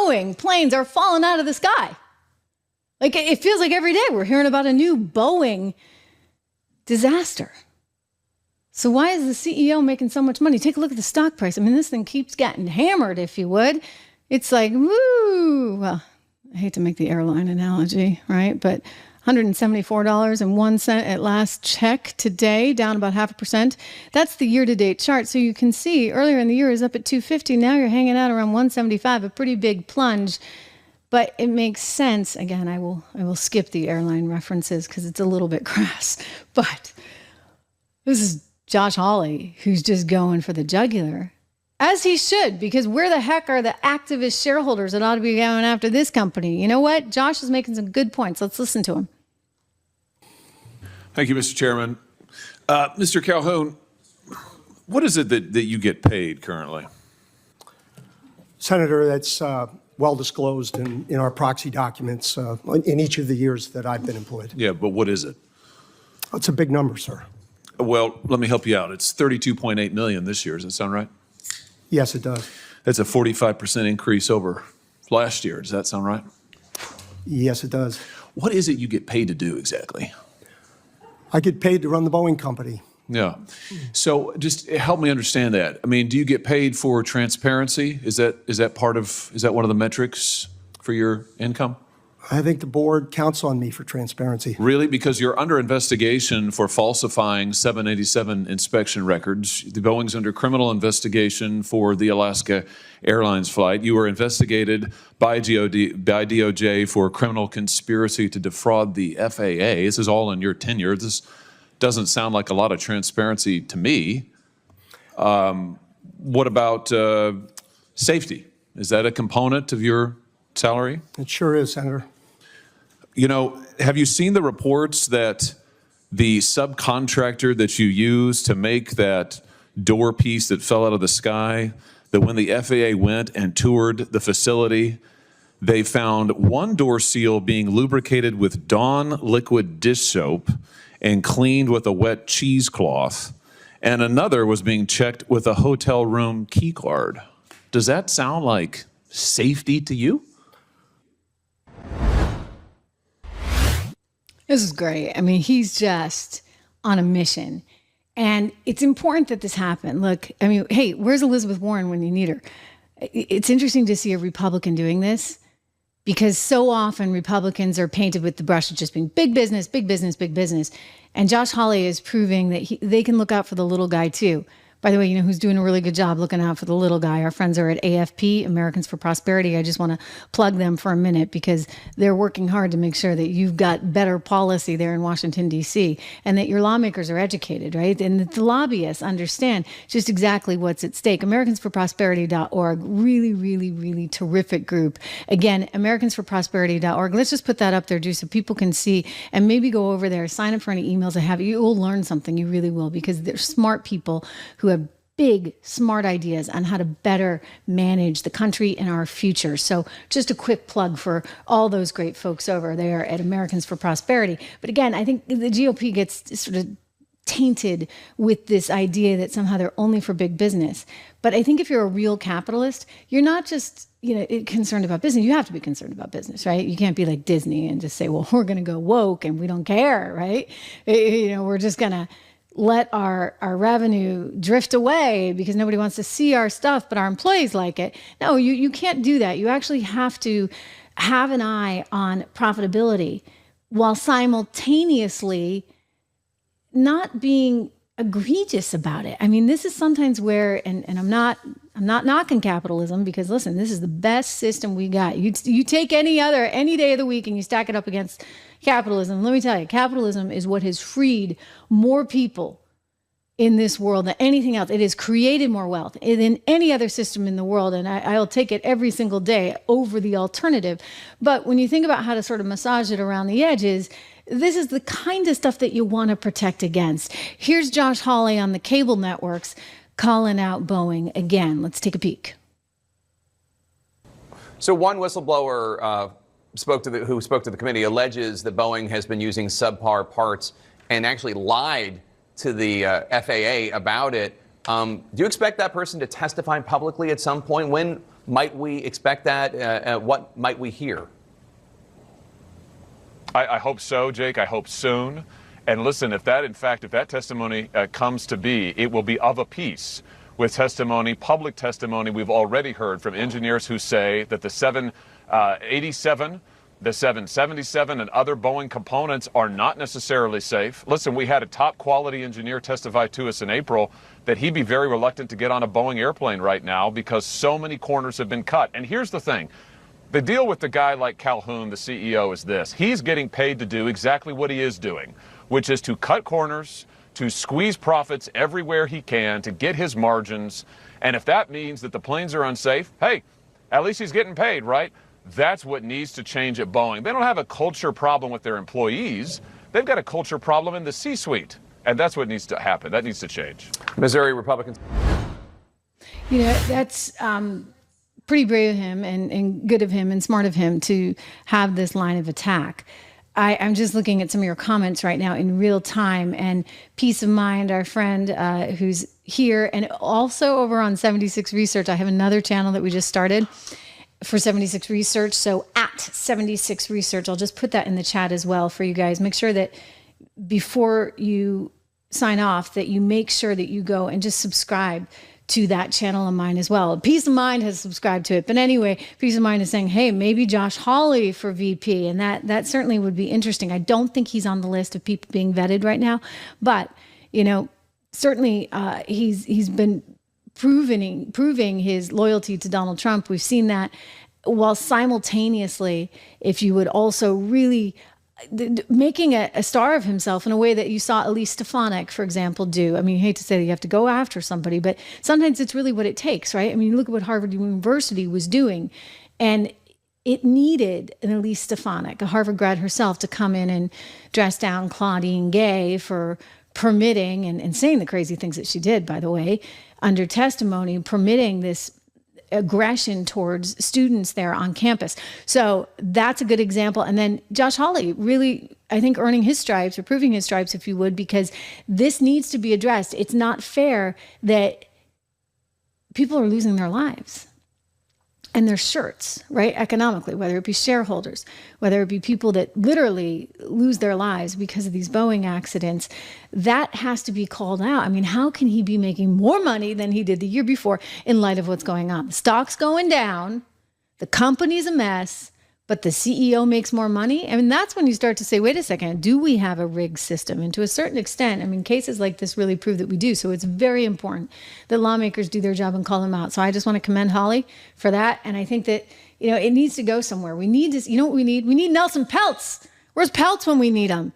Boeing planes are falling out of the sky. Like, it feels like every day we're hearing about a new Boeing disaster. So why is the CEO making so much money? Take a look at the stock price. I mean, this thing keeps getting hammered, if you would. It's like, woo. Well, I hate to make the airline analogy, right? But $174.01 at last check today, down about 0.5%. That's the year-to-date chart. So you can see earlier in the year is up at 250. Now you're hanging out around 175, a pretty big plunge. But it makes sense. Again, I will skip the airline references because it's a little bit crass. But this is Josh Hawley, who's just going for the jugular. As he should, because where the heck are the activist shareholders that ought to be going after this company? You know what? Josh is making some good points. Let's listen to him. Thank you, Mr. Chairman. Mr. Calhoun, what is it that you get paid currently? Senator, that's well disclosed in our proxy documents in each of the years that I've been employed. Yeah, but what is it? It's a big number, sir. Well, let me help you out. It's $32.8 million this year. Does that sound right? Yes, it does. That's a 45% increase over last year. Does that sound right? Yes, it does. What is it you get paid to do exactly? I get paid to run the Boeing company. Yeah. So just help me understand that. I mean, do you get paid for transparency? Is that one of the metrics for your income? I think the board counts on me for transparency. Really? Because you're under investigation for falsifying 787 inspection records. The Boeing's under criminal investigation for the Alaska Airlines flight. You were investigated by DOJ for criminal conspiracy to defraud the FAA. This is all in your tenure. This doesn't sound like a lot of transparency to me. What about safety? Is that a component of your salary? It sure is, Senator. You know, have you seen the reports that the subcontractor that you used to make that door piece that fell out of the sky, that when the FAA went and toured the facility, they found one door seal being lubricated with Dawn liquid dish soap and cleaned with a wet cheesecloth, and another was being checked with a hotel room key card. Does that sound like safety to you? This is great. I mean, he's just on a mission. And it's important that this happened. Look, I mean, hey, where's Elizabeth Warren when you need her? It's interesting to see a Republican doing this because so often Republicans are painted with the brush of just being big business, big business, big business. And Josh Hawley is proving that they can look out for the little guy too. By the way, you know who's doing a really good job looking out for the little guy? Our friends are at AFP, Americans for Prosperity. I just want to plug them for a minute because they're working hard to make sure that you've got better policy there in Washington, D.C., and that your lawmakers are educated, right? And that the lobbyists understand just exactly what's at stake. AmericansForProsperity.org, really, really, really terrific group. Again, AmericansForProsperity.org. Let's just put that up there, so people can see and maybe go over there, sign up for any emails I have. You will learn something. You really will, because they're smart people who have big, smart ideas on how to better manage the country and our future. So just a quick plug for all those great folks over there at Americans for Prosperity. But again, I think the GOP gets sort of tainted with this idea that somehow they're only for big business. But I think if you're a real capitalist, you're not just, concerned about business. You have to be concerned about business, right? You can't be like Disney and just say, well, we're going to go woke and we don't care, right? We're just going to let our revenue drift away because nobody wants to see our stuff, but our employees like it. No, you can't do that. You actually have to have an eye on profitability while simultaneously not being egregious about it. I mean, this is sometimes where, and I'm not knocking capitalism because listen, this is the best system we got. You take any day of the week and you stack it up against capitalism. Let me tell you, capitalism is what has freed more people in this world than anything else. It has created more wealth than any other system in the world. And I'll take it every single day over the alternative. But when you think about how to sort of massage it around the edges, this is the kind of stuff that you want to protect against. Here's Josh Hawley on the cable networks calling out Boeing again. Let's take a peek. So one whistleblower who spoke to the committee alleges that Boeing has been using subpar parts and actually lied to the FAA about it. Do you expect that person to testify publicly at some point? When Might we expect that? What might we hear? I hope so, Jake. I hope soon. And listen, if that testimony comes to be, it will be of a piece with testimony, public testimony we've already heard from engineers who say that the 787, the 777, and other Boeing components are not necessarily safe. Listen, we had a top quality engineer testify to us in April that he'd be very reluctant to get on a Boeing airplane right now because so many corners have been cut. And here's the thing. The deal with the guy like Calhoun, the CEO, is this. He's getting paid to do exactly what he is doing, which is to cut corners, to squeeze profits everywhere he can, to get his margins. And if that means that the planes are unsafe, hey, at least he's getting paid, right? That's what needs to change at Boeing. They don't have a culture problem with their employees. They've got a culture problem in the C-suite. And that's what needs to happen. That needs to change. Missouri Republicans. You know, that's pretty brave of him and good of him and smart of him to have this line of attack. I'm just looking at some of your comments right now in real time, and Peace of Mind, our friend who's here, and also over on 76 Research. I have another channel that we just started for 76 Research. So at 76 Research, I'll just put that in the chat as well for you guys. Make sure that before you sign off, that you make sure that you go and just subscribe to that channel of mine as well. Peace of Mind has subscribed to it. But anyway, Peace of Mind is saying, hey, maybe Josh Hawley for VP. And that certainly would be interesting. I don't think he's on the list of people being vetted right now. But, you know, certainly he's been proving his loyalty to Donald Trump. We've seen that, while simultaneously, if you would also really making a star of himself in a way that you saw Elise Stefanik, for example, do. I mean, you hate to say that you have to go after somebody, but sometimes it's really what it takes, right? I mean, look at what Harvard University was doing, and it needed an Elise Stefanik, a Harvard grad herself, to come in and dress down Claudine Gay for permitting and saying the crazy things that she did, by the way, under testimony, permitting this aggression towards students there on campus. So that's a good example. And then Josh Hawley really, I think, earning his stripes, or proving his stripes, if you would, because this needs to be addressed. It's not fair that people are losing their lives and their shirts, right? Economically, whether it be shareholders, whether it be people that literally lose their lives because of these Boeing accidents. That has to be called out. I mean, how can he be making more money than he did the year before in light of what's going on? The stock's going down, the company's a mess, but the CEO makes more money. I mean, that's when you start to say, wait a second, do we have a rigged system? And to a certain extent, I mean, cases like this really prove that we do. So it's very important that lawmakers do their job and call them out. So I just want to commend Hawley for that. And I think that, you know, it needs to go somewhere. We need to, you know what we need? We need Nelson Peltz. Where's Peltz when we need him?